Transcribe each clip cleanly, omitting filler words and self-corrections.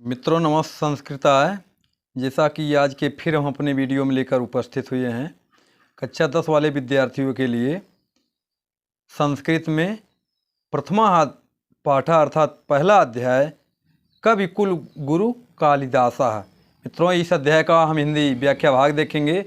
मित्रों नमस्ते संस्कृताय। जैसा कि आज के फिर हम अपने वीडियो में लेकर उपस्थित हुए हैं कक्षा 10 वाले विद्यार्थियों के लिए संस्कृत में प्रथमा पाठा अर्थात पहला अध्याय कवि कुल गुरु कालिदासा। मित्रों इस अध्याय का हम हिंदी व्याख्या भाग देखेंगे।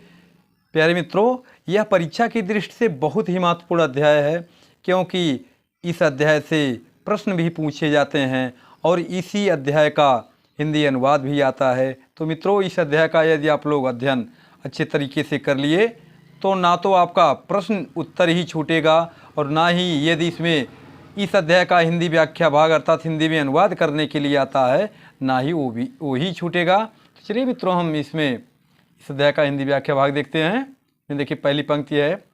प्यारे मित्रों, यह परीक्षा की दृष्टि से बहुत ही महत्वपूर्ण अध्याय है, क्योंकि इस अध्याय से प्रश्न भी पूछे जाते हैं और इसी अध्याय का हिंदी अनुवाद भी आता है। तो मित्रों, इस अध्याय का यदि आप लोग अध्ययन अच्छे तरीके से कर लिए तो ना तो आपका प्रश्न उत्तर ही छूटेगा और ना ही यदि इसमें इस अध्याय का हिंदी व्याख्या भाग अर्थात हिंदी में अनुवाद करने के लिए आता है, ना ही वो ही छूटेगा। तो चलिए मित्रों, हम इसमें इस अध्याय का हिंदी व्याख्या भाग देखते हैं। देखिए पहली पंक्ति है,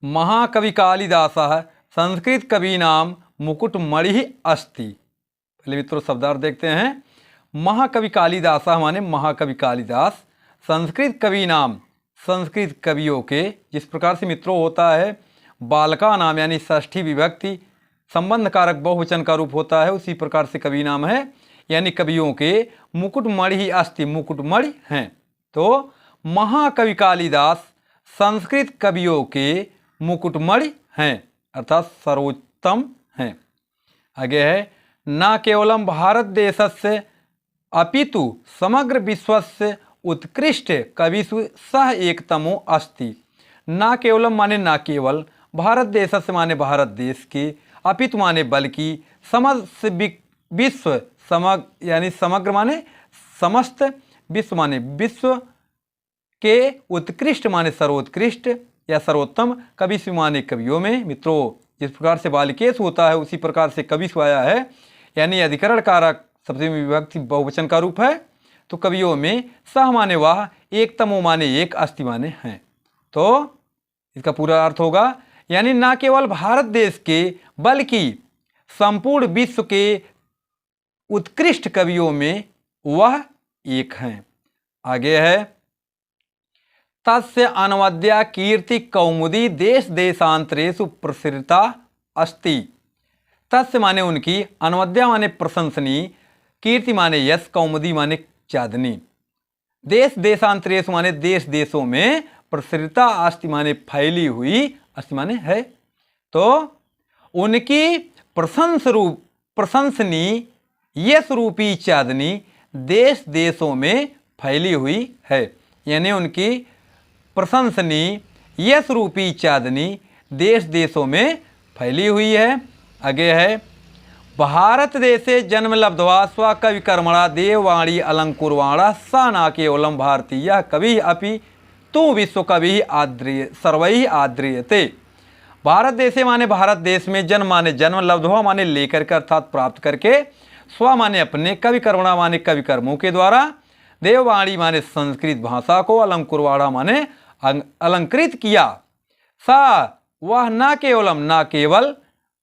महाकवि कालिदासः संस्कृत कवि नाम मुकुटमणि अस्ति। पहले मित्रों शब्दार्थ देखते हैं। महाकवि कालिदासः माने महाकवि कालिदास, संस्कृत कवि नाम संस्कृत कवियों के, जिस प्रकार से मित्रों होता है बालका नाम यानी षष्ठी विभक्ति संबंध कारक बहुवचन का रूप होता है, उसी प्रकार से कवि नाम है यानी कवियों के मुकुटमणि अस्ति, मुकुटमणि हैं। तो महाकवि कालिदास संस्कृत कवियों के मुकुटमणि हैं अर्थात सर्वोत्तम हैं। आगे है, न केवलम भारत देशस्य अपितु समग्र विश्वस्य उत्कृष्ट कविषु सह एकतमो अस्ति। न केवलम माने न केवल, भारत देशस्य माने भारत देश के, अपितु माने बल्कि, समस्त विश्व समग्र यानी समग्र माने समस्त, विश्व माने विश्व के, उत्कृष्ट माने सर्वोत्कृष्ट या सर्वोत्तम, कविषु माने कवियों में। मित्रों जिस प्रकार से बालिकेश होता है उसी प्रकार से कविषु आया है, यानी अधिकरण कारक सप्तमी विभक्ति बहुवचन का रूप है। तो कवियों में सह माने वह, एकतमो माने एक, अस्ति माने हैं। तो इसका पूरा अर्थ होगा यानी न केवल भारत देश के बल्कि संपूर्ण विश्व के उत्कृष्ट कवियों में वह एक हैं। आगे है, तस्य अनवद्या कीर्ति कौमुदी देश देशांतरेषु प्रसृता अस्ति। तस्य माने उनकी, अनवद्या माने प्रशंसनीय, कीर्ति माने यश, कौमुदी माने चांदनी, देश देशांतरेषु माने देश देशों में, प्रसृता अस्ति माने फैली हुई, अस्ति माने है। तो उनकी प्रशंसनीय यश रूपी चांदनी देश देशों में फैली हुई है, यानी उनकी प्रशंसनीय यश रूपी चांदनी देश देशों में फैली हुई है। आगे है, भारत देशे जन्म लब्ध्वा स्वकवि कर्मणा देववाणी अलंकुरवाणा सा न केवलम भारतीय कवि अपि तु विश्व कवि आद्रिय सर्वैः आद्रियते। भारत देशे माने भारत देश में, जन्म माने जन्म, लब्ध्वा माने लेकर के अर्थात प्राप्त करके, स्व माने अपने, कवि कर्मणा माने कवि कर्मों के द्वारा, देववाणी माने संस्कृत भाषा को, अलंकुरवाणा माने अलंकृत किया, सा वह न केवलम न केवल,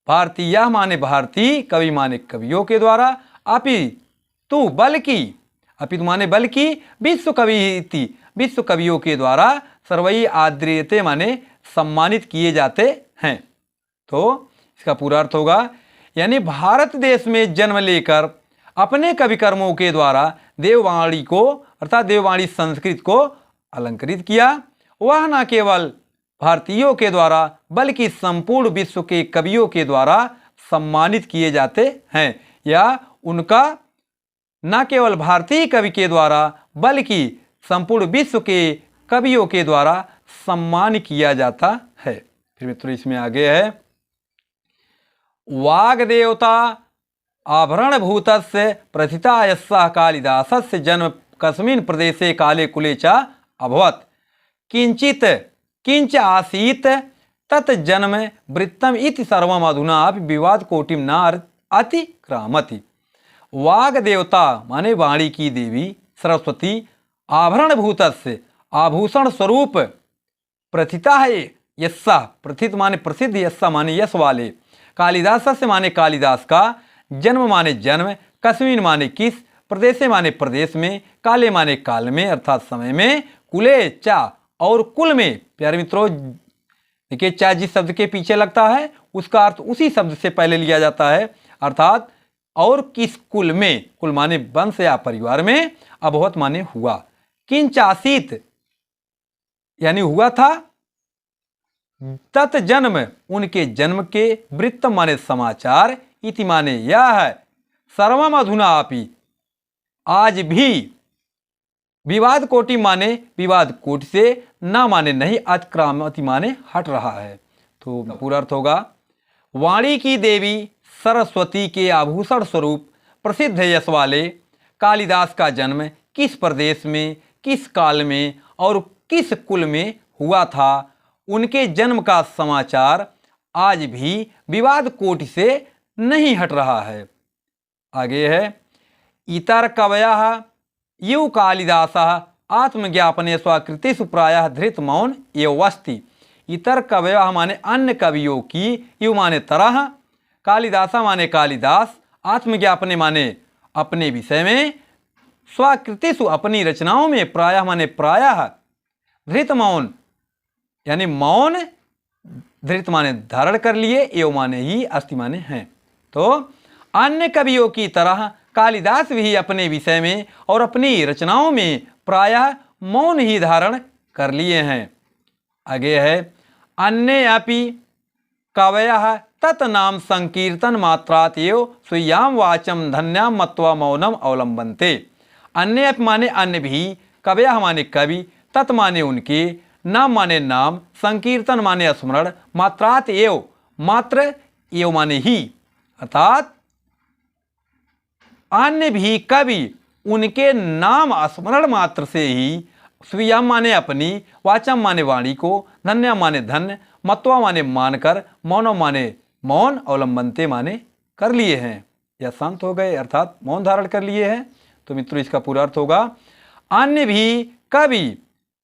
भारतीय माने भारतीय, कवि माने कवियों के द्वारा, अपि तु बल्कि, अपि माने बल्कि, विश्व कवि विश्व कवियों के द्वारा, सर्वई आद्रियते माने सम्मानित किए जाते हैं। तो इसका पूरा अर्थ होगा यानी भारत देश में जन्म लेकर अपने कवि कर्मों के द्वारा देववाणी को अर्थात देववाणी संस्कृत को अलंकृत किया, वह न केवल भारतीयों के द्वारा बल्कि संपूर्ण विश्व के कवियों के द्वारा सम्मानित किए जाते हैं, या उनका न केवल भारतीय कवि के द्वारा बल्कि संपूर्ण विश्व के कवियों के द्वारा सम्मान किया जाता है। फिर मित्रों इसमें आगे है, वाग देवता आभरण भूतस्य प्रथिता यस्सः कालिदासस्य जन्म कस्मिन् प्रदेशे काले कुले च अभवत् किंचित किंच आसीत तत् जन्म वृत्तम इति सर्वम अधुना विवाद कोटिम न अतिक्रामति। वाग देवता माने वाणी की देवी सरस्वती, आभरण भूतस्य आभूषण स्वरूप, प्रथिता है यस्सा, प्रथित माने प्रसिद्ध, यस्सा माने यश वाले, कालिदास से माने कालिदास का, जन्म माने जन्म, कस्मिन माने किस, प्रदेशे माने प्रदेश में, काले माने काल में अर्थात समय में, कुले चा और कुल में। प्यारे मित्रों देखिए, चा जिस शब्द के पीछे लगता है उसका अर्थ उसी शब्द से पहले लिया जाता है, अर्थात और किस कुल में, कुल माने वंश या परिवार में, अभवत माने हुआ, किंचासीत यानी हुआ था, तत् जन्म उनके जन्म के, वृत्त माने समाचार, इति माने यह है, सर्वम अधुना अपि आज भी, विवाद कोटि माने विवाद कोटि से, ना माने नहीं, अतिक्रामति माने हट रहा है। तो पूरा अर्थ होगा, वाणी की देवी सरस्वती के आभूषण स्वरूप प्रसिद्ध यश वाले कालिदास का जन्म किस प्रदेश में, किस काल में और किस कुल में हुआ था, उनके जन्म का समाचार आज भी विवाद कोटि से नहीं हट रहा है। आगे है, इतर कवयः यु कालिदासः आत्मज्ञापने स्वाकृतिषु प्रायः धृत मौन एव अस्ति। इतर कवयः माने अन्य कवियों की, यु माने तरह, कालिदासा माने कालिदास, आत्मज्ञापने माने अपने विषय में, स्वाकृतिषु अपनी रचनाओं में, प्रायः माने प्रायः, धृत मौन यानी मौन, धृत माने धारण कर लिए, एव माने ही, अस्ति माने हैं। तो अन्य कवियों की तरह कालिदास भी अपने विषय में और अपनी रचनाओं में प्रायः मौन ही धारण कर लिए हैं। आगे है, अन्य अपि कवयः तत्नाम संकीर्तन मात्रात एव स्वीयाम वाचम धन्याम मत्वा मौनम अवलंबन्ते। अन्य अपि माने अन्य भी, कवयः माने कवि, तत् माने उनके, नाम माने नाम, संकीर्तन माने स्मरण, मात्रात एव मात्र, एव माने ही, अर्थात अन्य भी कवि उनके नाम स्मरण मात्र से ही, स्वीयम माने अपनी, वाचम माने वाणी को, धन्य माने धन्य, मत्वा माने मानकर, मौनम माने मौन, अवलंबनते माने कर लिए हैं या शांत हो गए, अर्थात मौन धारण कर लिए हैं। तो मित्रों इसका पूरा अर्थ होगा, अन्य भी कवि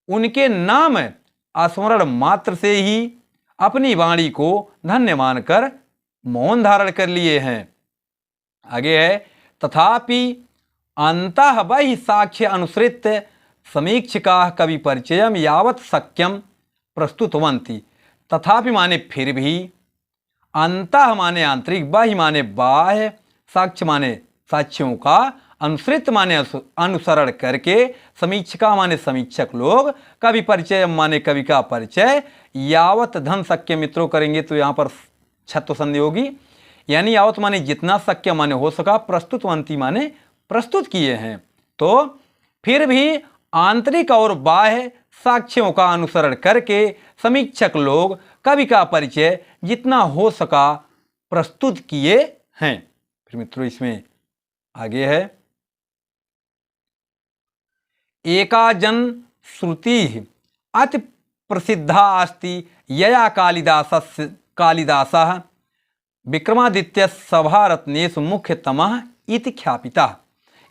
उनके नाम स्मरण मात्र से ही अपनी वाणी को धन्य मानकर मौन धारण कर लिए हैं। आगे है, तथापि अंतः बहि साक्ष्य अनुसृत्य समीक्षिका कवि परिचयम यावत शक्यम प्रस्तुतवन्ति। तथापि माने फिर भी, अंतः माने आंतरिक, बहि माने बाह्य, साक्ष्य माने साक्ष्यों का, अनुसृत माने अनुसरण करके, समीक्षिका माने समीक्षक लोग, कवि परिचय माने कवि का परिचय, यावत धन शक्य मित्रों करेंगे तो यहाँ पर छत्व संधि होगी, यानी यावत माने जितना शक्य माने हो सका, प्रस्तुतवंती माने प्रस्तुत किए हैं। तो फिर भी आंतरिक और बाह्य साक्ष्यों का अनुसरण करके समीक्षक लोग कवि का परिचय जितना हो सका प्रस्तुत किए हैं। फिर मित्रों इसमें आगे है, एका जन श्रुति अति प्रसिद्धा अस्ति यया कालिदासः विक्रमादित्य सभारत्नेषु मुख्यतमः इति ख्यापितः।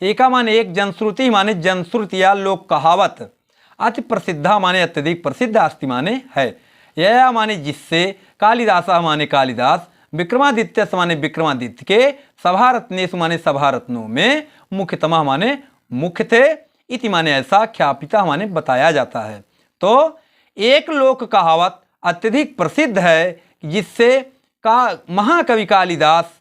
एका माने एक, जनश्रुति माने जनश्रुति या लोक कहावत, अति प्रसिद्धा माने अत्यधिक प्रसिद्ध, अस्ति माने है, यया माने जिससे, कालिदासः माने कालिदास, विक्रमादित्य माने विक्रमादित्य के, सभारत्नेषु माने सभारत्नों में, मुख्यतमः माने मुख्य थे, इति माने ऐसा, ख्यापितः माने बताया जाता है। तो एक लोक कहावत अत्यधिक प्रसिद्ध है जिससे का महाकवि कालिदास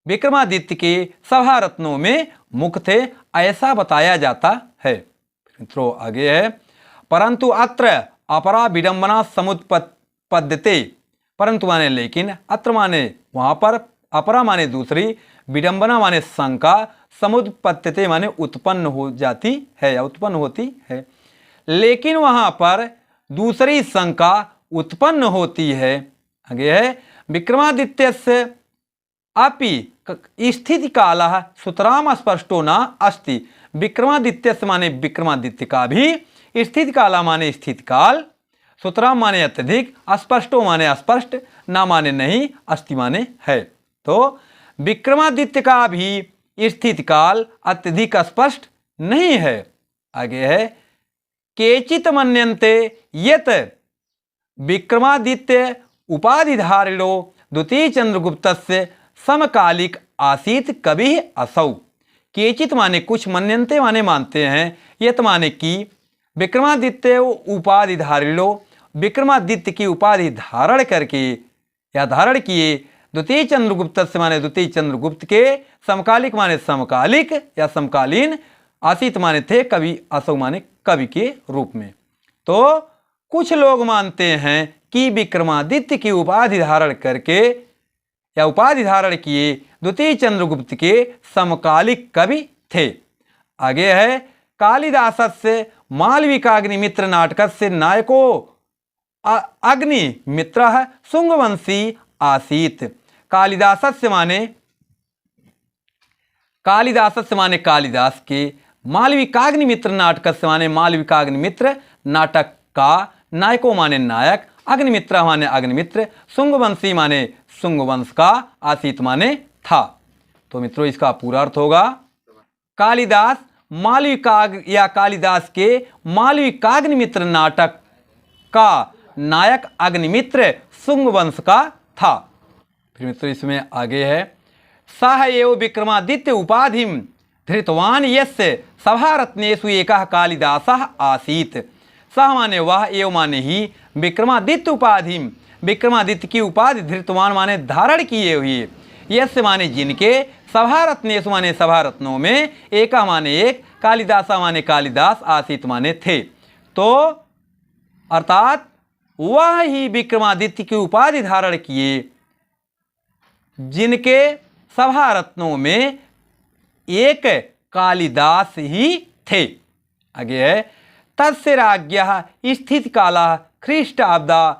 विक्रमादित्य के सभारत्नों में मुख्य थे, ऐसा बताया जाता है। मित्रों आगे है, परंतु अत्र अपरा विडंबना समुत्पद्यते, परंतु माने लेकिन, अत्र माने वहाँ पर, अपरा माने दूसरी, विडंबना माने शंका, समुत्पद्यते माने उत्पन्न हो जाती है या उत्पन्न होती है, लेकिन वहाँ पर दूसरी शंका उत्पन्न होती है। आगे है, विक्रमादित्य से अपि स्थिति कालः सुतराम स्पष्टो न अस्ति। विक्रमादित्य माने विक्रमादित्य का भी, स्थिति काला माने स्थिति काल, सुतराम माने अत्यधिक, अस्पष्टो माने अस्पष्ट, ना माने नहीं, अस्ति माने है। तो विक्रमादित्य का भी स्थिति काल अत्यधिक स्पष्ट नहीं है। आगे है, केचित मन्यन्ते यत् विक्रमादित्य उपाधिधारिणो द्वितीय चंद्रगुप्तस्य समकालिक आसीत कवि असौ। केचित माने कुछ, मन्यन्ते माने मानते हैं, यत माने कि, विक्रमादित्य उपाधिधारिणो, विक्रमादित्य की उपाधि धारण करके या धारण किए द्वितीय चंद्रगुप्त से माने द्वितीय चंद्रगुप्त के, समकालिक माने समकालिक या समकालीन, आसीत माने थे, कवि असौ माने कवि के रूप में। तो कुछ लोग मानते हैं कि विक्रमादित्य की उपाधि धारण करके या उपाधि धारण किए द्वितीय चंद्रगुप्त के समकालिक कवि थे। आगे है कालिदासस्य मालविकाग्निमित्र नाटकस्य नायको अग्निमित्रः शुंगवंशी आसीत्। कालिदासस्य माने कालिदास के, मालविकाग्निमित्र नाटकस्य माने मालविकाग्निमित्र नाटक का, नायको माने नायक, अग्निमित्र माने अग्निमित्र, शुंगवंशी माने शुंगवंश का, आसीत माने था। तो मित्रों इसका पूरा अर्थ होगा कालिदास कालिदास के मालविकाग्निमित्र नाटक का नायक अग्निमित्र शुंगवंश का था। फिर मित्रों इसमें आगे है सह एव विक्रमादित्य उपाधिम धृतवान यस्य सभारत्नेषु एकः कालिदासः आसीत्। सह माने वह, एव माने ही, विक्रमादित्य उपाधिम, विक्रमादित्य की उपाधि, धृतवान माने धारण किए हुए, यस्य माने जिनके, सभारत्नेषु माने सभारत्नों में, एका माने एक, कालिदासा माने कालिदास, आसीत माने थे। तो अर्थात वह ही विक्रमादित्य की उपाधि धारण किए जिनके सभारत्नों में एक कालिदास ही थे। आगे है तस्य राज्ञः स्थित काला ख्रीष्टाब्दा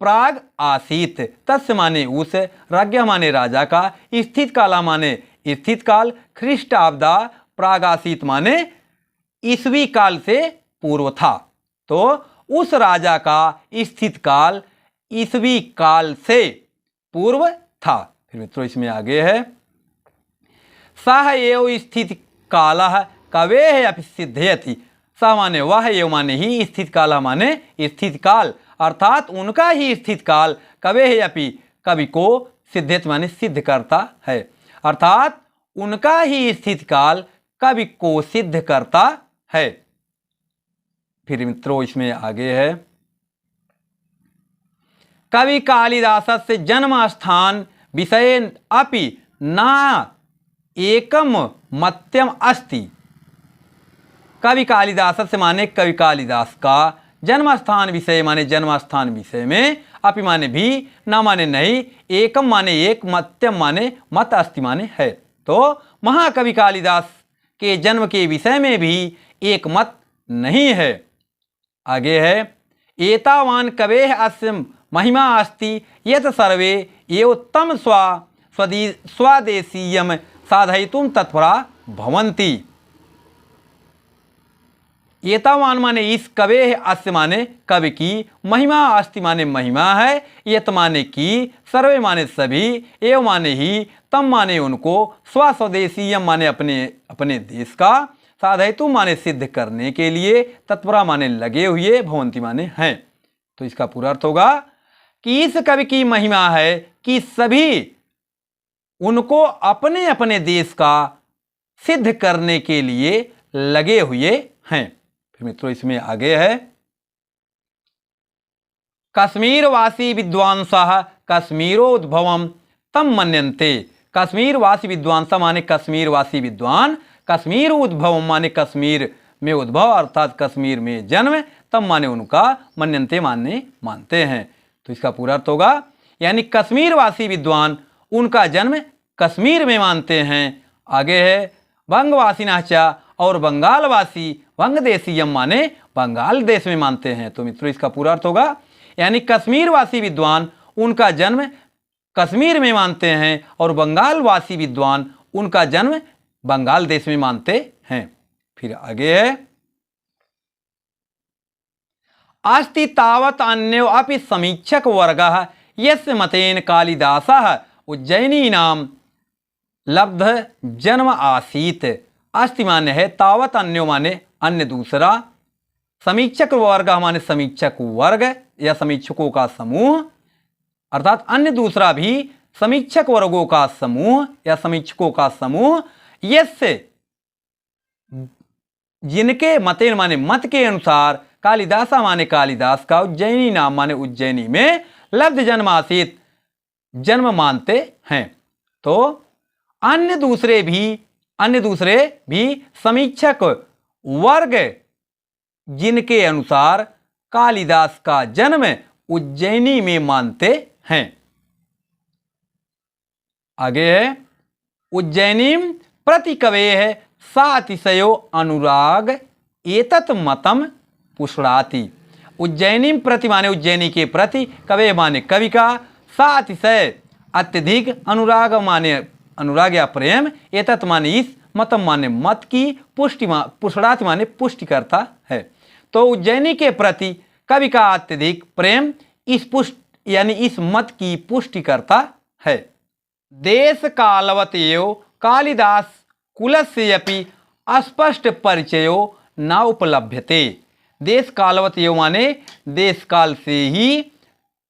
प्राग आसीत। तस्य माने उस, राज्ञः माने राजा का, स्थित काला माने स्थित काल, ख्रीष्टाब्दा प्राग आसीत माने ईसवी काल से पूर्व था। तो उस राजा का स्थित काल ईसवी काल से पूर्व था। फिर मित्रों इसमें आगे है सह एव स्थित कालः कवेः अपि सिद्धयति। सह माने वह, एव माने ही, स्थित कालः माने स्थित काल, अर्थात उनका ही स्थित काल, कवेः अपि कवि को, सिद्धयति माने सिद्ध करता है, अर्थात उनका ही स्थित काल कवि को सिद्ध करता है। फिर मित्रों इसमें आगे है कवि कालिदासस्य जन्म स्थान विषय अपि न एकम मत्यम अस्ति। कवि कालिदासस्य माने कवि कालिदास का, जन्म स्थान विषय माने जन्म स्थान विषय में, अपि माने भी, न माने नहीं, एकम माने एक, मत्यम माने मत, अस्ति माने है। तो महाकवि कालिदास के जन्म के विषय में भी एक मत नहीं है। आगे है एतावान कवेः अस्य महिमा अस्ति यत् सर्वे एव तम स्वदेशीयं साधयितुं तत्परा भवन्ति। एतावान माने इस, कवेः अस्य माने कवि की, महिमा अस्ति माने महिमा है, यत माने की, सर्वे माने सभी, एव माने ही, तम माने उनको, स्वदेशीयम माने अपने देश का, साधयितु माने सिद्ध करने के लिए, तत्परा माने लगे हुए, भवंती माने हैं। तो इसका पूरा अर्थ होगा कि इस कवि की महिमा है कि सभी उनको अपने अपने देश का सिद्ध करने के लिए लगे हुए हैं। फिर मित्रों इसमें आगे है कश्मीरवासी विद्वांसः कश्मीरोद्भवम तम मन्यन्ते। कश्मीरवासी विद्वांस माने कश्मीरवासी विद्वान, कश्मीर उद्भव माने कश्मीर में उद्भव, अर्थात कश्मीर में जन्म, तब माने उनका, मन्यन्ते माने मानते हैं। तो इसका पूरा अर्थ होगा यानी कश्मीरवासी विद्वान उनका जन्म कश्मीर में मानते हैं। आगे है बंगवासिनाचा, और बंगालवासी वंगदेशीयम माने बंगाल देश में मानते हैं। तो मित्रों इसका पूरा अर्थ होगा यानी कश्मीरवासी विद्वान उनका जन्म कश्मीर में मानते हैं, और बंगालवासी विद्वान उनका जन्म बंगाल देश में मानते हैं। फिर आगे है अस्ति तावत् अन्यो अपि समीक्षक वर्गः यस्य मतेन कालिदासः उज्जयिनीनां लब्ध जन्म आसीत। अस्ति माने है, तावत् अन्यो माने अन्य दूसरा, समीक्षक वर्ग माने समीक्षक वर्ग या समीक्षकों का समूह, अर्थात अन्य दूसरा भी समीक्षक वर्गों का समूह या समीक्षकों का समूह, यस्य जिनके मतेन माने मत के अनुसार, कालिदासा माने कालिदास का, उज्जयिनी नाम माने उज्जैनी में, लब्ध जन्म आसीत जन्म मानते हैं। तो अन्य दूसरे भी समीक्षक वर्ग जिनके अनुसार कालिदास का जन्म उज्जैनी में मानते हैं। आगे है उज्जैनी प्रतिकवेः सातिशयो अनुराग एतत् मतम पुष्णाति। उज्जैनी प्रति माने उज्जैनी के प्रति, कवे माने कवि का, सातिशय अत्यधिक, अनुराग माने अनुराग या प्रेम, एतत् माने इस, मतम माने मत की, पुष्णाति माने पुष्टि करता है। तो उज्जैनी के प्रति कवि का अत्यधिक प्रेम इस मत की पुष्टि करता है। देश कालवत एव कालिदास कुलस्यपि अस्पष्ट परिचयो न उपलभ्यते। देश कालवत एव माने देश काल से ही,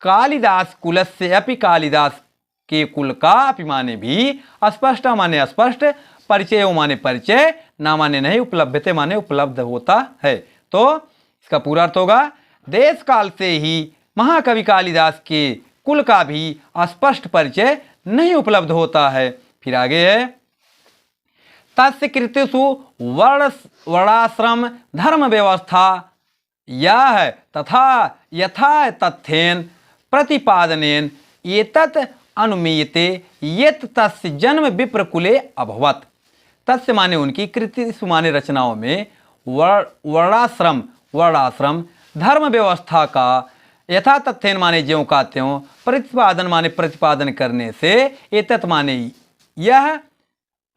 कालिदास कुलस्य अपि कालिदास के कुल का, अपि माने भी, अस्पष्ट माने स्पष्ट, परिचय माने परिचय, ना माने नहीं, उपलब्धते माने उपलब्ध होता है। तो इसका पूरा अर्थ होगा देश काल से ही महाकवि कालिदास के कुल का भी स्पष्ट परिचय नहीं उपलब्ध होता है। फिर आगे है तस्य कृतिषु वर्णाश्रम धर्म व्यवस्था यह तथा यथा तथ्येन प्रतिपादनेन एतत् अनुमीयते यत् तस्य जन्म विप्रकुले अभवत्। तस्य माने उनकी, कृतिषु माने रचनाओं में, वर्णाश्रम धर्म व्यवस्था का, यथा तथ्येन माने ज्यों का त्यों, प्रतिपादन माने प्रतिपादन करने से, एतत् माने यह,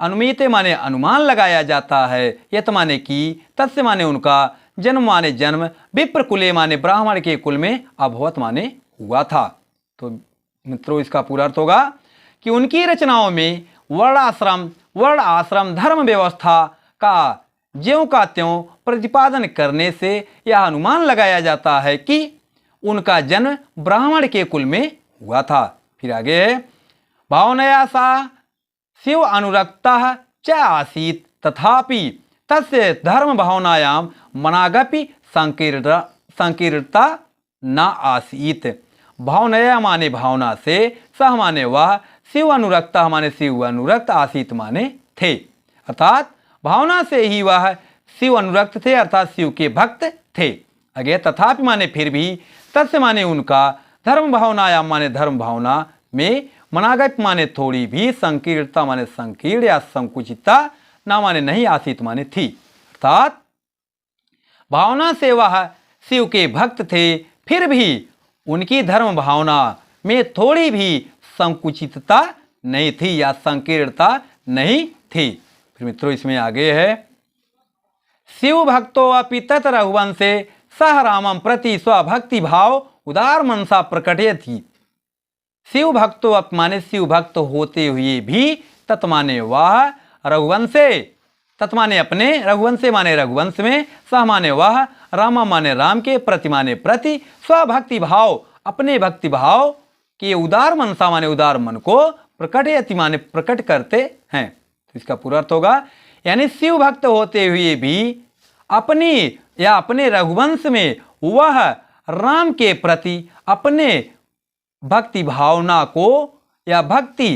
अनुमीयते माने अनुमान लगाया जाता है, यत माने की, तस्य माने उनका, जन्म माने जन्म, विप्रकुले माने ब्राह्मण के कुल में, अभवत माने हुआ था। तो मित्रों इसका पूरा अर्थ होगा कि उनकी रचनाओं में वर्ण आश्रम धर्म व्यवस्था का ज्यों का त्यों प्रतिपादन करने से यह अनुमान लगाया जाता है कि उनका जन्म ब्राह्मण के कुल में हुआ था। फिर आगे है भावनया सा शिव अनुरक्तः च आसीत् तथापि तस्य धर्म भावनायां मनागपि संकीर्णता न आसीत्। भावनया माने भावना से, सह माने वह, शिव अनुरक्तः माने शिव अनुरक्त, आसीत माने थे, अर्थात भावना से ही वह शिव अनुरक्त थे, अर्थात शिव के भक्त थे। आगे तथापि माने फिर भी, तस्य माने उनका, धर्म भावनायाम माने धर्म भावना में, मनागप माने थोड़ी भी, संकीर्णता माने संकीर्ण या संकुचितता, ना माने नहीं, आसीत माने थी, अर्थात भावना से वह शिव के भक्त थे, फिर भी उनकी धर्म भावना में थोड़ी भी संकुचितता नहीं थी या संकीर्णता नहीं थी। फिर मित्रों इसमें आगे है शिव भक्तो अपि तत् रघुवंशे सह रामं प्रति स्वभक्ति भाव उदार मनसा प्रकटयति। शिव भक्तो अपि माने शिव भक्त होते हुए भी, तत् माने वह, रघुवंशे तत् माने अपने, रघुवंशे माने रघुवंश में, सह माने वह, रामा माने राम के, प्रति माने प्रति, स्वभक्ति भाव अपने भक्ति भाव के, उदार मनसा माने उदार मन को, प्रकटयति माने प्रकट करते हैं। तो इसका पूरा अर्थ होगा यानी शिव भक्त होते हुए भी अपने रघुवंश में वह राम के प्रति अपने भक्ति भावना को या भक्ति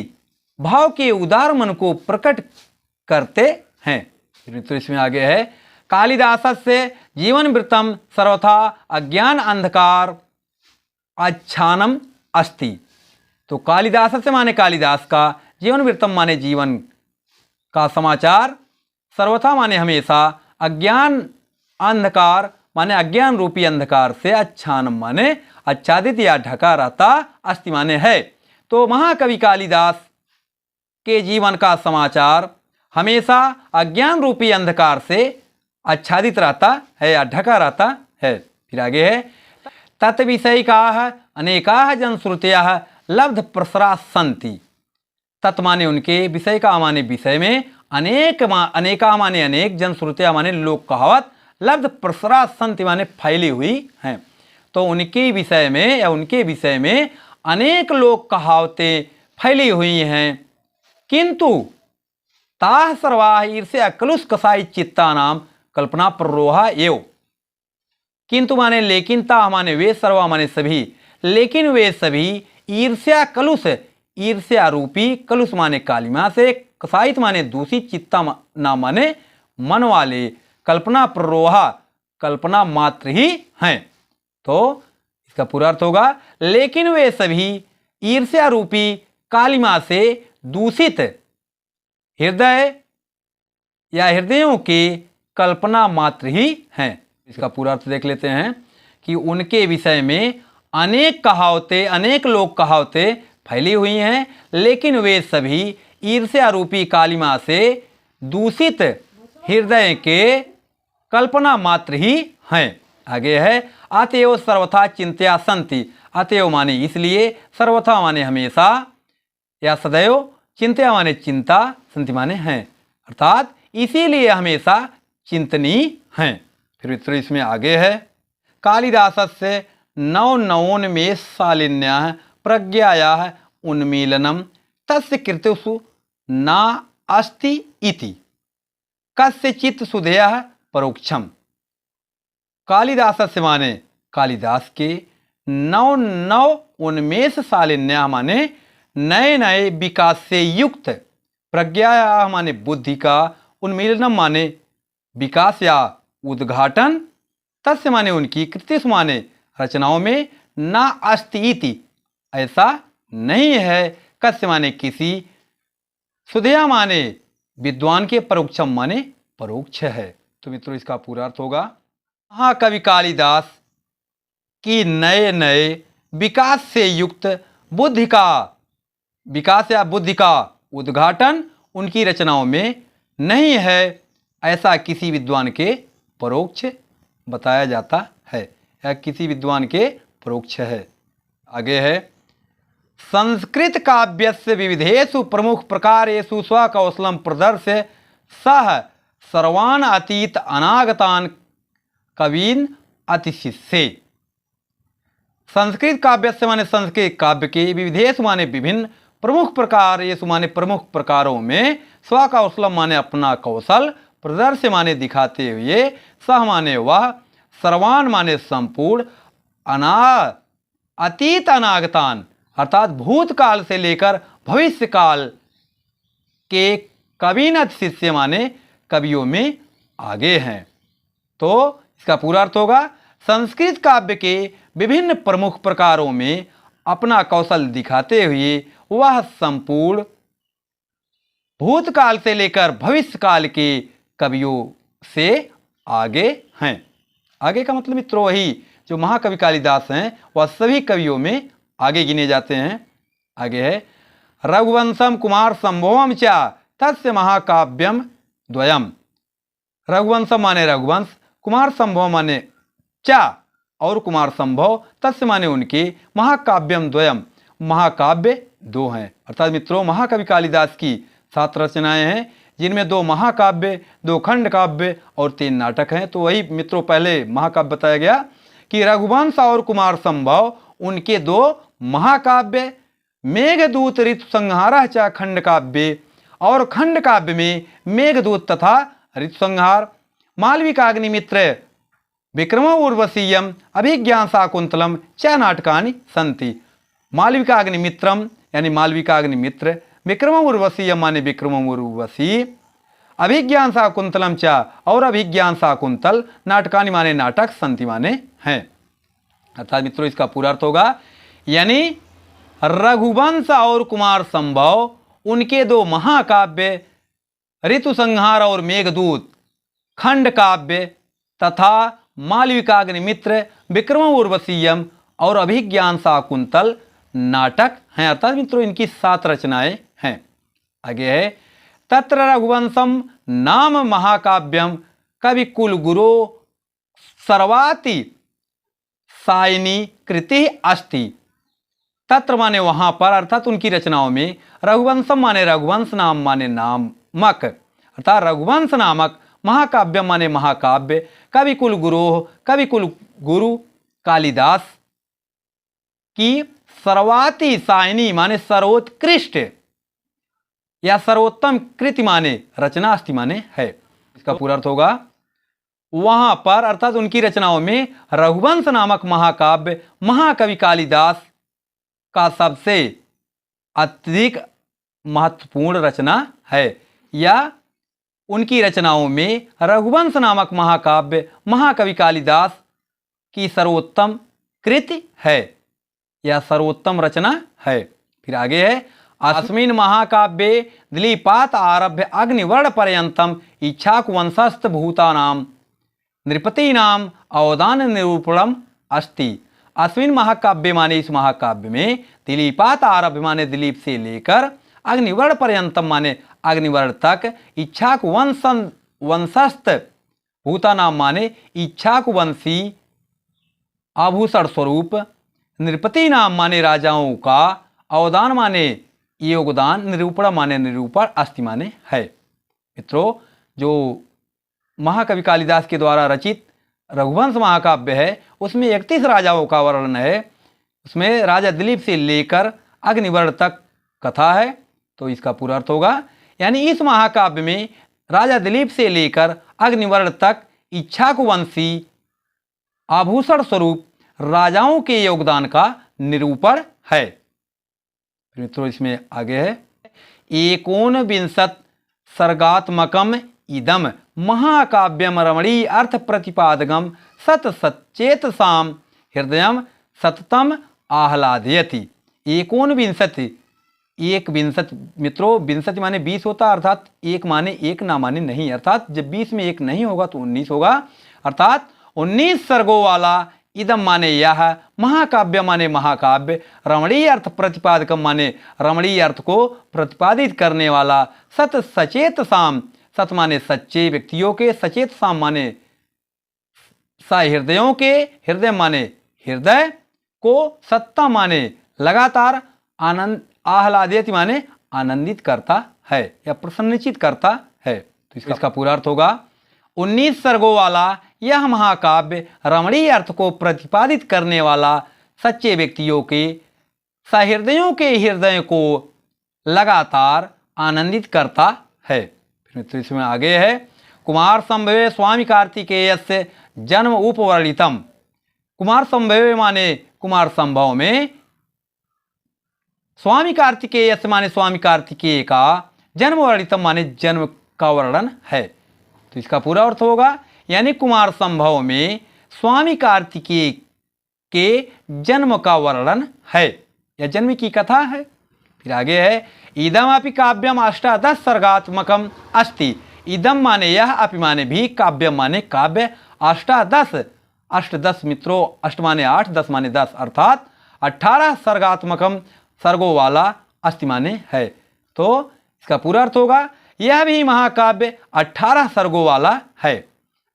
भाव के उदार मन को प्रकट करते हैं। तो इसमें आगे है कालिदासस्य जीवन वृत्तम सर्वथा अज्ञान अंधकार आच्छादनम अस्ति। तो कालिदास से माने कालिदास का, जीवन वृत्तम माने जीवन का समाचार, सर्वथा माने हमेशा, अज्ञान अंधकार माने अज्ञान रूपी अंधकार से, आच्छादनम माने आच्छादित या ढका रहता, अस्ति माने है। तो महाकवि कालिदास के जीवन का समाचार हमेशा अज्ञान रूपी अंधकार से आच्छादित रहता है या ढका रहता है। फिर आगे है तत्विषयिकाः अनेकाः जनश्रुतयः लब्ध प्रसरा सन्ति। तत् माने उनके, विषय का माने विषय में, अनेका माने अनेक, जनश्रुतिया माने लोक कहावत, लब्ध प्रसरा सन्ति माने फैली हुई हैं। तो उनके विषय में या उनके विषय में अनेक लोक कहावतें फैली हुई हैं, किंतु ताः सर्वाः ईर्ष्या कलुष कसाई चित्ता नाम कल्पना प्ररोहा एव। किंतु माने लेकिन, ता माने वे, सर्वा माने सभी, लेकिन वे सभी, ईर्ष्या कलुष ईर्ष्या रूपी कलुष माने कालिमा से, कसायित माने दूषित, चित्ता ना माने मन वाले, कल्पना प्ररोहा कल्पना मात्र ही हैं। तो इसका पूरा अर्थ होगा, लेकिन वे सभी ईर्ष्या रूपी कालिमा से दूषित हृदय या हृदयों के कल्पना मात्र ही हैं। इसका पूरा अर्थ देख लेते हैं कि उनके विषय में अनेक कहावतें, अनेक लोक कहावतें फैली हुई हैं, लेकिन वे सभी ईर्ष्या रूपी कालिमा से दूषित हृदय के कल्पना मात्र ही हैं। आगे है, अतएव सर्वथा चिंत्या संति। अतएव माने इसलिए, सर्वथा माने हमेशा या सदैव, चिंत्या माने चिंता, संति माने हैं, अर्थात इसीलिए हमेशा चिंतनीय हैं। फिर मित्रों इसमें आगे है, कालिदासस्य नवोन्मेष शालिन्याः प्रज्ञायाः उन्मीलनम तस्य कृतिषु न अस्ति इति कस्यचित् सुधेयः परोक्षम। कालिदासस्य माने कालिदास के नव उन्मेष शालिन्याः माने नए नए विकास से युक्त, प्रज्ञायाः माने बुद्धि का, उन्मीलनम माने विकास या उद्घाटन, तस्य माने उनकी, कृतिषु माने रचनाओं में, ना अस्ति इति ऐसा नहीं है, कस्य माने किसी, सुधया माने विद्वान के, परोक्षम माने परोक्ष है। तो मित्रों इसका पूरा अर्थ होगा, महाकवि कालिदास की नए नए विकास से युक्त बुद्धि का विकास या बुद्धि का उद्घाटन उनकी रचनाओं में नहीं है, ऐसा किसी विद्वान के परोक्ष बताया जाता है, या किसी विद्वान के परोक्ष है। आगे है, संस्कृत काव्यस्य विविधेषु प्रमुख प्रकारेषु स्वकौशलं प्रदर्श्य सह सर्वान् अतीत अनागतान् कवीन् अतिशिष्ये। संस्कृत काव्यस्य माने संस्कृत काव्य के, विविधेषु माने विभिन्न, प्रमुख प्रकारेषु माने प्रमुख प्रकारों में, स्वकौशलम माने अपना कौशल, प्रदर्श्य माने दिखाते हुए, सह माने वह, सर्वान माने संपूर्ण, अतीत अनागतान अर्थात भूतकाल से लेकर भविष्य काल के कवीन शिष्य माने कवियों में आगे हैं। तो इसका पूरा अर्थ होगा, संस्कृत काव्य के विभिन्न प्रमुख प्रकारों में अपना कौशल दिखाते हुए वह संपूर्ण भूतकाल से लेकर भविष्य काल के कवियों से आगे हैं। आगे का मतलब मित्रों वही जो महाकवि कालिदास हैं वह सभी कवियों में आगे गिने जाते हैं। आगे है, रघुवंशम कुमार संभवम च तस्य महाकाव्यम द्वयम। रघुवंशम माने रघुवंश, कुमार संभव माने च और कुमार संभव, तस्य माने उनके, महाकाव्यम द्वयम महाकाव्य दो हैं। अर्थात मित्रों महाकवि कालिदास की 7 रचनाएं हैं, जिनमें 2 महाकाव्य, 2 खंड काव्य और 3 नाटक हैं। तो वही मित्रों पहले महाकाव्य बताया गया कि रघुवंश और कुमार संभव उनके 2 महाकाव्य, मेघदूत ऋतु संहारः च खंड काव्य, और खंड काव्य में मेघदूत तथा ऋतु संहार, मालविकाग्निमित्र विक्रम उर्वशीयम अभिज्ञान शाकुंतलम च नाटकानि सन्ति। मालविकाग्निमित्रम यानी मालविकाग्निमित्र, विक्रम उर्वशीयम माने विक्रम उर्वशी, अभिज्ञान शाकुंतलम च और अभिज्ञान शाकुंतल, नाटकानि माने नाटक, सन्ति माने हैं। अर्थात मित्रों इसका पूरा अर्थ होगा, यानी रघुवंश और कुमार संभव उनके 2 महाकाव्य ऋतु संहार और मेघदूत खंड काव्य तथा मालविकाग्निमित्र विक्रम उर्वशीयम और अभिज्ञान शाकुंतल नाटक हैं। अर्थात मित्रों इनकी 7 रचनाएं हैं। आगे है, तत्र रघुवंशम नाम महाकाव्यम कवि कुल गुरो सर्वाति सायनी कृति अस्ति। तत्र माने वहां पर, अर्थात उनकी रचनाओं में, रघुवंशम माने रघुवंश, नाम माने नामक, अर्थात रघुवंश नामक, महाकाव्य माने महाकाव्य, कवि कुल गुरु कालिदास की सर्वाति सायनी माने सर्वोत्कृष्ट या सर्वोत्तम कृति माने रचना, अस्ति माने है। इसका पूरा अर्थ होगा, वहां पर अर्थात उनकी रचनाओं में रघुवंश नामक महाकाव्य महाकवि कालिदास का सबसे अत्यधिक महत्वपूर्ण रचना है, या उनकी रचनाओं में रघुवंश नामक महाकाव्य महाकवि कालिदास की सर्वोत्तम कृति है, यह सर्वोत्तम रचना है। फिर आगे है, अस्मिन् महाकाव्ये दिलीपात आरभ्य अग्निवर्ण पर्यंतम इक्ष्वाकुवंशस्थ भूतानां नृपतीनां अवदान निरूपणम अस्ति। अस्मिन् महाकाव्य माने इस महाकाव्य में दिलीपात आरभ्य माने दिलीप से लेकर अग्निवर्ण पर्यंतम माने अग्निवर्ण तक इक्ष्वाकुवंशस्थ भूतानां माने इक्ष्वाकुवंशी आभूषण स्वरूप, नृपति नाम माने राजाओं का, अवदान माने योगदान, निरूपण माने निरूपण, अस्ति माने है। मित्रों, जो महाकवि कालिदास के द्वारा रचित रघुवंश महाकाव्य है उसमें 31 राजाओं का वर्णन है। उसमें राजा दिलीप से लेकर अग्निवर्ण तक कथा है, तो इसका पूरा अर्थ होगा, यानी इस महाकाव्य में राजा दिलीप से लेकर अग्निवर्ण तक इक्ष्वाकुवंशी आभूषण स्वरूप राजाओं के योगदान का निरूपण है। मित्रों, इसमें आगे है, एकोनविंशत सर्गात्मकम इदम महाकाव्यम रमणीय अर्थ प्रतिपादकम सत सचेतसाम हृदयम सततम आह्लादयति। एकोनविंशति, एक विंशत, मित्रों विंशति माने 20 होता, अर्थात एक माने एक ना माने नहीं, अर्थात जब 20 में एक नहीं होगा तो 19 होगा, अर्थात 19 सर्गों वाला इदम माने यह, महाकाव्य माने महाकाव्य, रमणीय अर्थ प्रतिपादकम माने रमणीय अर्थ को प्रतिपादित करने वाला, सत सचेत साम, सत माने सच्चे व्यक्तियों के, सचेत साम माने सहृदयों के, हृदय माने हृदय को, सत्ता माने लगातार, आनंद, आह्लादित माने आनंदित करता है या प्रसन्नचित करता है। तो इसका पूरा अर्थ होगा, 19 सर्गों वाला यह महाकाव्य रमणीय अर्थ को प्रतिपादित करने वाला, सच्चे व्यक्तियों के, सहृदयों के हृदय को लगातार आनंदित करता है। फिर इसमें आगे है, कुमार संभवे स्वामी कार्तिकेयस्य जन्म उपवर्णितम। कुमार संभवे माने कुमार संभव में, स्वामी कार्तिकेय माने स्वामी कार्तिकेय का, जन्म वर्णितम माने जन्म का वर्णन है। तो इसका पूरा अर्थ होगा, यानी कुमार संभव में स्वामी कार्तिकेय के जन्म का वर्णन है या जन्म की कथा है। फिर आगे है, इदमपि काव्यम अष्टादश सर्गात्मकम अस्ति। इदम माने यह, अपि माने भी, काव्यम माने काव्य, अष्टादश, अष्टदश मित्रों, अष्ट माने 8, 10 माने 10, अर्थात 18 सर्गात्मकम, सर्गों वाला, अस्ति माने है। तो इसका पूरा अर्थ होगा, यह भी महाकाव्य 18 सर्गों वाला है।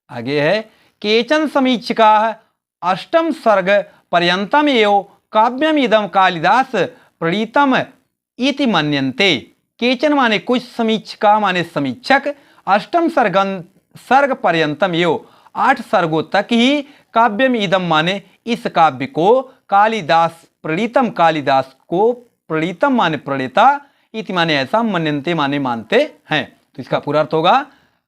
आगे है, केचन समीक्षिका अष्टम सर्ग पर्यंतम एव काव्यम इदम कालिदास प्रणीतम इति मन्यन्ते। केचन माने कुछ, समीक्षिका माने समीक्षक, अष्टम सर्ग पर्यंतम एव 8 सर्गों तक ही, काव्यम इदम माने इस काव्य को, कालिदास प्रणीतम, कालिदास को, प्रणीतम माने प्रणेता, इति माने ऐसा, मन्यन्ते माने मानते हैं। तो इसका पूरा अर्थ होगा,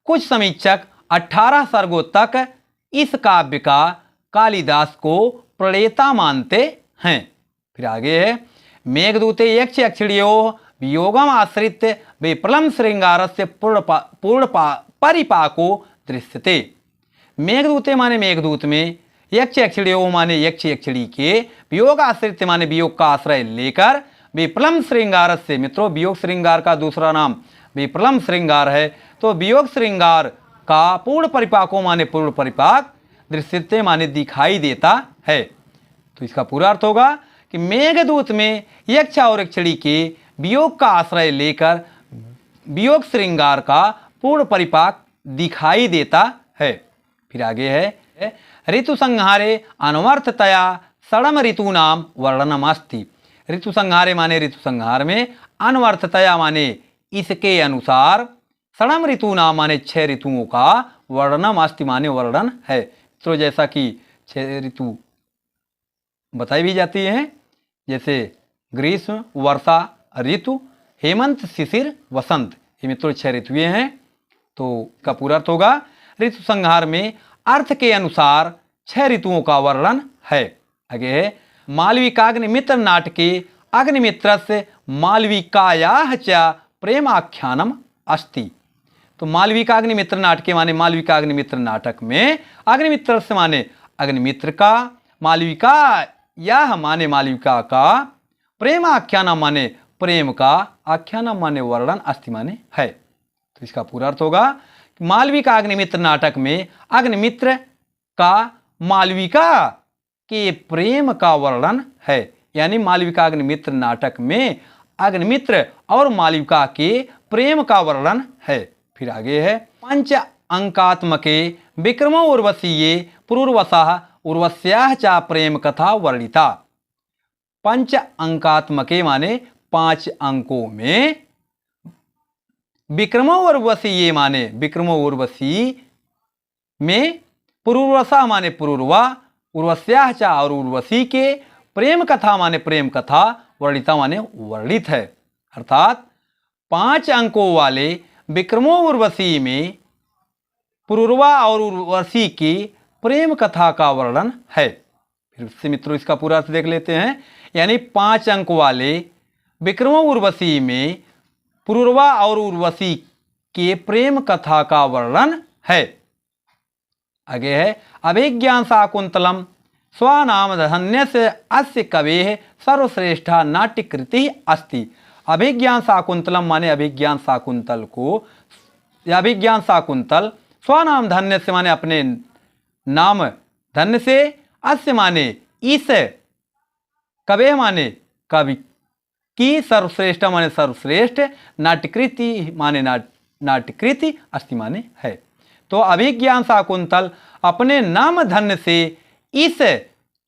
कुछ समीक्षक 18 सर्गों तक इस काव्य का कालिदास को प्रणेता मानते हैं। फिर आगे है, मेघदूते यक्ष यक्षिण्योः वियोगम आश्रित्य विप्रलम श्रृंगारस्य पूर्ण परिपाको दृश्यते। मेघदूते माने मेघदूत में, यक्ष यक्षिण्योः माने यक्ष यक्षिणी के, वियोग आश्रित माने वियोग का आश्रय लेकर, विप्रलम श्रृंगार से, मित्रों वियोग श्रृंगार का दूसरा नाम विप्रलम श्रृंगार है, तो वियोग श्रृंगार का पूर्ण परिपाकों माने पूर्ण परिपाक, दृश्यते माने दिखाई देता है। तो इसका पूरा अर्थ होगा कि मेघदूत में यक्ष और यक्षिणी के वियोग का आश्रय लेकर वियोग श्रृंगार का पूर्ण परिपाक दिखाई देता है। फिर आगे है, ऋतु संहारे अनवर्थतया षडम ऋतूनाम वर्णनमस्ति। ऋतु संहारे माने ऋतु संहार में, अनवर्थतया माने इसके अनुसार, षडम ऋतूनाम माने 6 ऋतुओं का, वर्णनम अस्ति माने वर्णन है। तो जैसा कि 6 ऋतु बताई भी जाती हैं, जैसे ग्रीष्म, वर्षा ऋतु, हेमंत, शिशिर, वसंत, ये मित्रों 6 ऋतुएं हैं। तो इसका पूरा अर्थ होगा, ऋतु संहार में अर्थ के अनुसार 6 ऋतुओं का वर्णन है। आगे है, मालविकाग्निमित्र नाटके अग्निमित्र से मालविकायाः च प्रेमाख्यानम अस्ति। तो मालविकाग्निमित्र नाटके माने मालविकाग्निमित्र नाटक में अग्निमित्र से माने अग्निमित्र का, मालविका यह माने मालविका का, प्रेम आख्यान माने प्रेम का, आख्यान माने वर्णन, अस्ति माने है। तो इसका पूरा अर्थ होगा मालविका अग्निमित्र नाटक में अग्निमित्र का मालविका के प्रेम का वर्णन है। यानी मालविका अग्निमित्र नाटक में अग्निमित्र और मालविका के प्रेम का वर्णन है। फिर आगे है पंच अंकात्मके विक्रमो उर्वशीये पुरुर्वसः उर्वश्याः च प्रेम कथा वर्णिता। पंच अंकात्मके माने 5 अंकों में, विक्रमो उर्वशीये माने विक्रमो उर्वशी में, पुरुर्वसा माने पुरुर्वा, उर्वश्याः च और उर्वशी के, प्रेम कथा माने प्रेम कथा, वर्णिता माने वर्णित है। अर्थात 5 अंकों वाले विक्रमो उर्वशी में पुरुर्वा और उर्वशी की प्रेम कथा का वर्णन है। फिर से मित्रों इसका पूरा अर्थ देख लेते हैं। यानी 5 अंक वाले विक्रमो उर्वशी में पुरुर्वा और उर्वशी के प्रेम कथा का वर्णन है। आगे है अभिज्ञान शाकुंतलम स्वनाम धन्यस्य अस्य कवेः सर्वश्रेष्ठा नाट्यकृति अस्ति। अभिज्ञान शाकुंतलम माने अभिज्ञान शाकुंतल को, या अभिज्ञान शाकुंतल, स्वनाम धन्य से माने अपने नाम धन्य से, अस्य माने इस, कवेः माने कवि की, सर्वश्रेष्ठ माने सर्वश्रेष्ठ, नाट्यकृति माने नाट्यकृति, अस्ति माने है। तो अभिज्ञान शाकुंतल अपने नाम धन्य से इस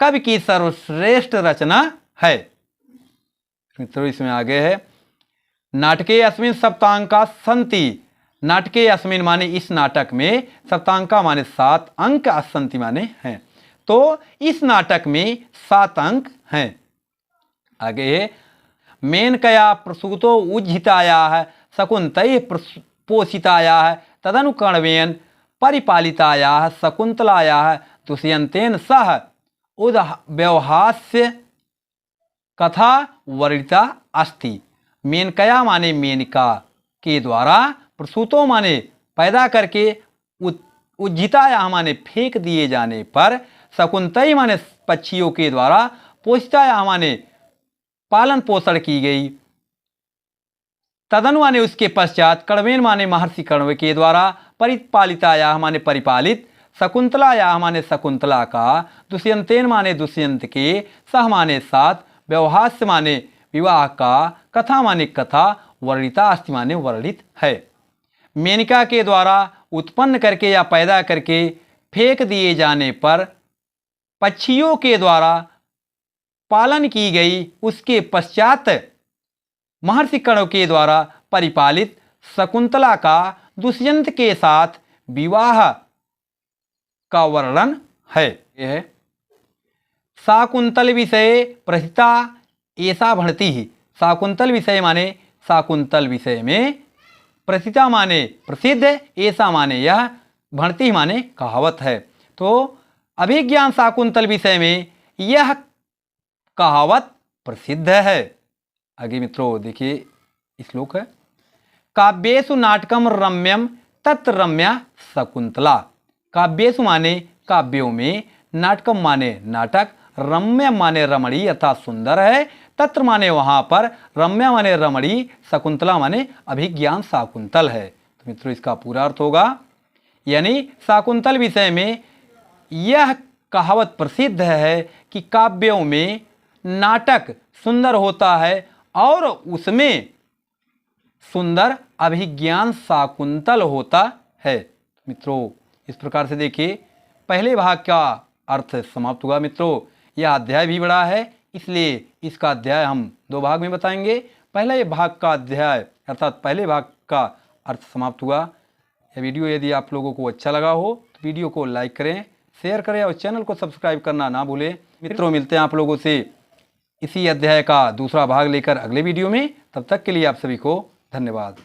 कवि की सर्वश्रेष्ठ रचना है। मित्रों इसमें आगे है नाटके अस्मिन् सप्तांका सन्ति। नाटके अस्मिन् माने इस नाटक में, सप्तांका माने 7 अंक, सन्ति माने हैं। तो इस नाटक में 7 अंक हैं। आगे है मेनकया प्रसूतो उज्झितायाः शकुन्तैः पोषितायाः तदनुकर्णेन परिपालितायाः शकुन्तलायाः दुष्यन्तेन सह उद्व्यवहास्य कथा वर्णिता अस्ति। मेनकया माने मेनका के द्वारा, प्रसूतो माने पैदा करके, उज्झितायाः माने फेंक दिए जाने पर, शकुन्तई माने पक्षियों के द्वारा, पोषितायाः माने पालन पोषण की गई, तदनु माने उसके पश्चात, कर्णवेन माने महर्षि कण्व के द्वारा, परिपालितायाः माने परिपालित, शकुन्तलायाः माने शकुन्तला का, दुष्यंतेन माने दुष्यंत के, सह माने साथ, व्यवहास्य माने विवाह का, कथा माने कथा, वर्णिता अस्ति माने वर्णित है। मेनका के द्वारा उत्पन्न करके या पैदा करके फेंक दिए जाने पर, पक्षियों के द्वारा पालन की गई, उसके पश्चात महर्षि कण्व के द्वारा परिपालित शकुन्तला का दुष्यंत के साथ विवाह का वर्णन है। यह शाकुंतल विषय प्रथिता ऐसा भणति ही। शाकुंतल विषय माने शाकुंतल विषय में, प्रथिता माने प्रसिद्ध, ऐसा माने यह, भणति माने कहावत है। तो अभिज्ञान शाकुंतल विषय में यह कहावत प्रसिद्ध है। आगे मित्रों देखिए श्लोक है काव्येषु नाटकम रम्यम तत्र रम्या शकुंतला। काव्येषु माने काव्यों में, नाटकम माने नाटक, रम्य माने रमणी अर्थात सुंदर है, तत्र माने वहाँ पर, रम्या माने रमणी, शकुंतला माने अभिज्ञान शाकुंतल है। तो मित्रों इसका पूरा अर्थ होगा यानी शाकुंतल विषय में यह कहावत प्रसिद्ध है कि काव्यों में नाटक सुंदर होता है और उसमें सुंदर अभिज्ञान शाकुंतल होता है। मित्रों इस प्रकार से देखिए पहले भाग का अर्थ समाप्त हुआ। मित्रों यह अध्याय भी बड़ा है, इसलिए इसका अध्याय हम 2 भाग में बताएंगे। पहले भाग का अध्याय अर्थात पहले भाग का अर्थ समाप्त हुआ। यह वीडियो यदि आप लोगों को अच्छा लगा हो तो वीडियो को लाइक करें, शेयर करें और चैनल को सब्सक्राइब करना ना भूलें। मित्रों मिलते हैं आप लोगों से इसी अध्याय का दूसरा भाग लेकर अगले वीडियो में। तब तक के लिए आप सभी को धन्यवाद।